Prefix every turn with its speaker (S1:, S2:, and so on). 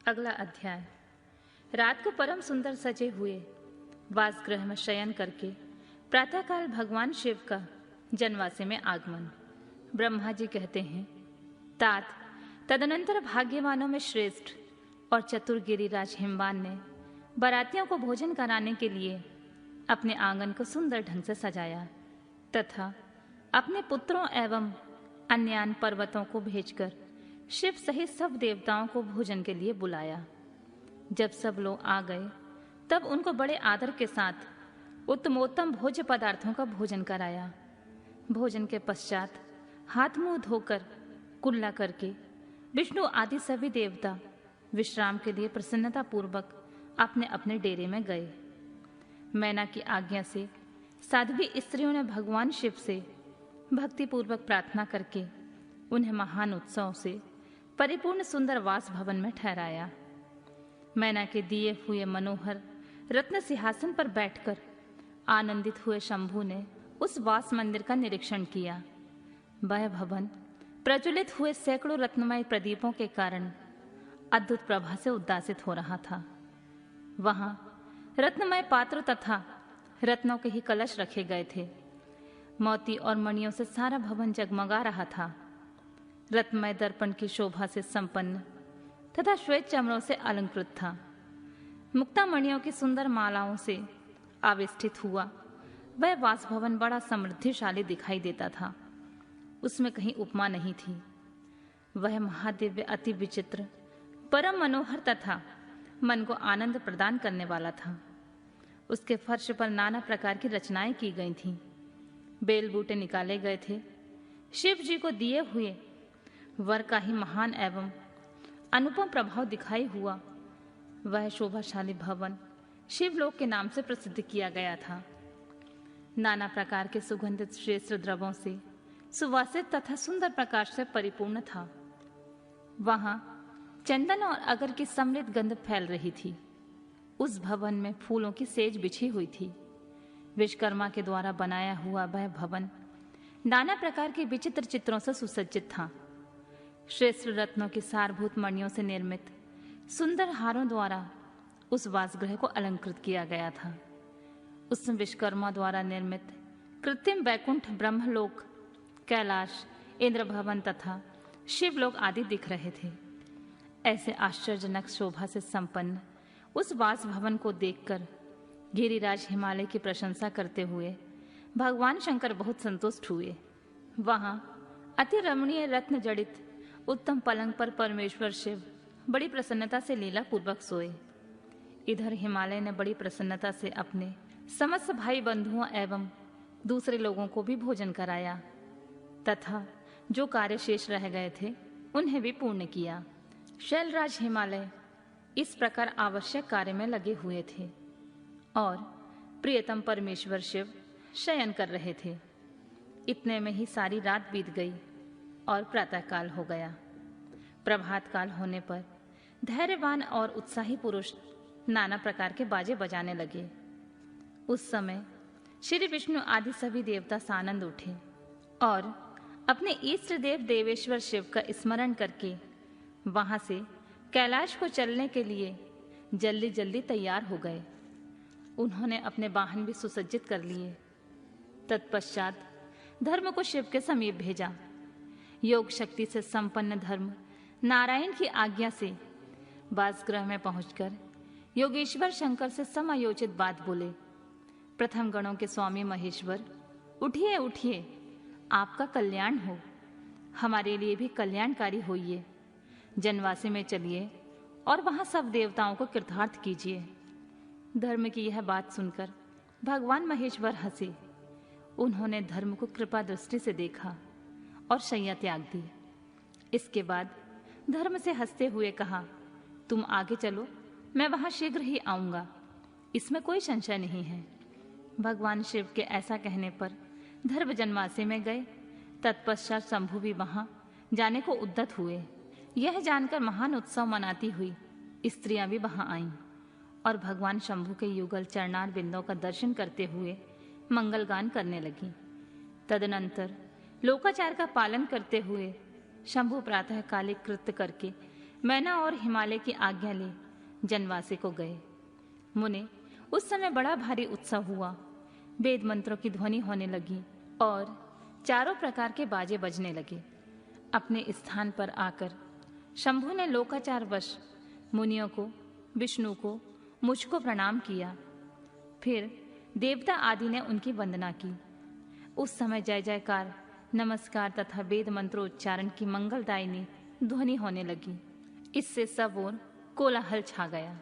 S1: अगला अध्याय। रात को परम सुंदर सजे हुए वासगृह में शयन करके प्रातःकाल भगवान शिव का जनवासे में आगमन। ब्रह्मा जी कहते हैं, तात तदनंतर भाग्यवानों में श्रेष्ठ और चतुर गिरिराज हिमवान ने बारातियों को भोजन कराने के लिए अपने आंगन को सुंदर ढंग से सजाया तथा अपने पुत्रों एवं अन्यान पर्वतों को भेजकर शिव सहित सब देवताओं को भोजन के लिए बुलाया। जब सब लोग आ गए तब उनको बड़े आदर के साथ उत्तमोत्तम भोज्य पदार्थों का भोजन कराया। भोजन के पश्चात हाथ मुंह धोकर कुल्ला करके विष्णु आदि सभी देवता विश्राम के लिए प्रसन्नता पूर्वक अपने अपने डेरे में गए। मैना की आज्ञा से साध्वी स्त्रियों ने भगवान शिव से भक्तिपूर्वक प्रार्थना करके उन्हें महान उत्सव से परिपूर्ण सुंदर वास भवन में ठहराया। मैना के दिए हुए मनोहर रत्न सिंहासन पर बैठकर आनंदित हुए शंभु ने उस वास मंदिर का निरीक्षण किया। वह भवन प्रज्वलित हुए सैकड़ों रत्नमय प्रदीपों के कारण अद्भुत प्रभा से उद्दासित हो रहा था। वहां रत्नमय पात्र तथा रत्नों के ही कलश रखे गए थे। मोती और मणियों से सारा भवन जगमगा रहा था। रत्नमय दर्पण की शोभा से संपन्न तथा श्वेत चमड़ों से अलंकृत था। मुक्ता मणियों की सुंदर मालाओं से आविष्ठित हुआ वह वासभवन बड़ा समृद्धिशाली दिखाई देता था। उसमें कहीं उपमा नहीं थी। वह महादिव्य अति विचित्र परम मनोहर तथा मन को आनंद प्रदान करने वाला था। उसके फर्श पर नाना प्रकार की रचनाएं की गई थीं। बेल बूटे निकाले गए थे। शिव जी को दिए हुए वर का ही महान एवं अनुपम प्रभाव दिखाई हुआ वह शोभाशाली भवन शिवलोक के नाम से प्रसिद्ध किया गया था। नाना प्रकार के सुगंधित श्रेष्ठ द्रव्यों से सुवासित तथा सुंदर प्रकाश से परिपूर्ण था। वहां चंदन और अगर की समृद्ध गंध फैल रही थी। उस भवन में फूलों की सेज बिछी हुई थी। विश्वकर्मा के द्वारा बनाया हुआ वह भवन नाना प्रकार के विचित्र चित्रों से सुसज्जित था। श्रेष्ठ रत्नों की सारभूत मणियों से निर्मित सुंदर हारों द्वारा उस वासगृह को अलंकृत किया गया था। उसमें विश्वकर्मा द्वारा निर्मित कृत्रिम वैकुंठ, ब्रह्मलोक, कैलाश, इंद्र भवन तथा शिवलोक आदि दिख रहे थे। ऐसे आश्चर्यजनक शोभा से संपन्न उस वास भवन को देखकर गिरिराज हिमालय की प्रशंसा करते हुए भगवान शंकर बहुत संतुष्ट हुए। वहां अति रमणीय रत्न जड़ित उत्तम पलंग पर परमेश्वर शिव बड़ी प्रसन्नता से लीला पूर्वक सोए। इधर हिमालय ने बड़ी प्रसन्नता से अपने समस्त भाई बंधुओं एवं दूसरे लोगों को भी भोजन कराया तथा जो कार्य शेष रह गए थे उन्हें भी पूर्ण किया। शैलराज हिमालय इस प्रकार आवश्यक कार्य में लगे हुए थे और प्रियतम परमेश्वर शिव शयन कर रहे थे। इतने में ही सारी रात बीत गई और प्रातःकाल हो गया। प्रभात काल होने पर धैर्यवान और उत्साही पुरुष नाना प्रकार के बाजे बजाने लगे। उस समय श्री विष्णु आदि सभी देवता सानंद उठे और अपने इष्ट देव देवेश्वर शिव का स्मरण करके वहां से कैलाश को चलने के लिए जल्दी जल्दी तैयार हो गए। उन्होंने अपने वाहन भी सुसज्जित कर लिए। तत्पश्चात धर्म को शिव के समीप भेजा। योग शक्ति से संपन्न धर्म नारायण की आज्ञा से वासगृह में पहुंचकर योगेश्वर शंकर से समायोचित बात बोले। प्रथम गणों के स्वामी महेश्वर, उठिए उठिए, आपका कल्याण हो। हमारे लिए भी कल्याणकारी होइए। जनवासी में चलिए और वहां सब देवताओं को कृतार्थ कीजिए। धर्म की यह बात सुनकर भगवान महेश्वर हंसे। उन्होंने धर्म को कृपा दृष्टि से देखा और शैया त्याग दी। इसके बाद धर्म से हंसते हुए कहा, तुम आगे चलो, मैं वहां शीघ्र ही आऊंगा। इसमें कोई संशय नहीं है। भगवान शिव के ऐसा कहने पर धर्म जनवासी में गए। तत्पश्चात शंभु भी वहां जाने को उद्यत हुए। यह जानकर महान उत्सव मनाती हुई स्त्रियां भी वहां आईं और भगवान शंभु के युगल चरणार बिंदों का दर्शन करते हुए मंगल गान करने लगी। तदनंतर लोकाचार का पालन करते हुए शंभु प्रातः कालिक कृत्य करके मैना और हिमालय की आज्ञा ले जनवासे को गए। मुने, उस समय बड़ा भारी उत्सव हुआ। वेद मंत्रों की ध्वनि होने लगी और चारों प्रकार के बाजे बजने लगे। अपने स्थान पर आकर शंभु ने लोकाचार वश मुनियों को, विष्णु को, मुझको प्रणाम किया। फिर देवता आदि ने उनकी वंदना की। उस समय जय जयकार, नमस्कार तथा वेद मंत्रोच्चारण की मंगलदायिनी ध्वनि होने लगी। इससे सब ओर कोलाहल छा गया।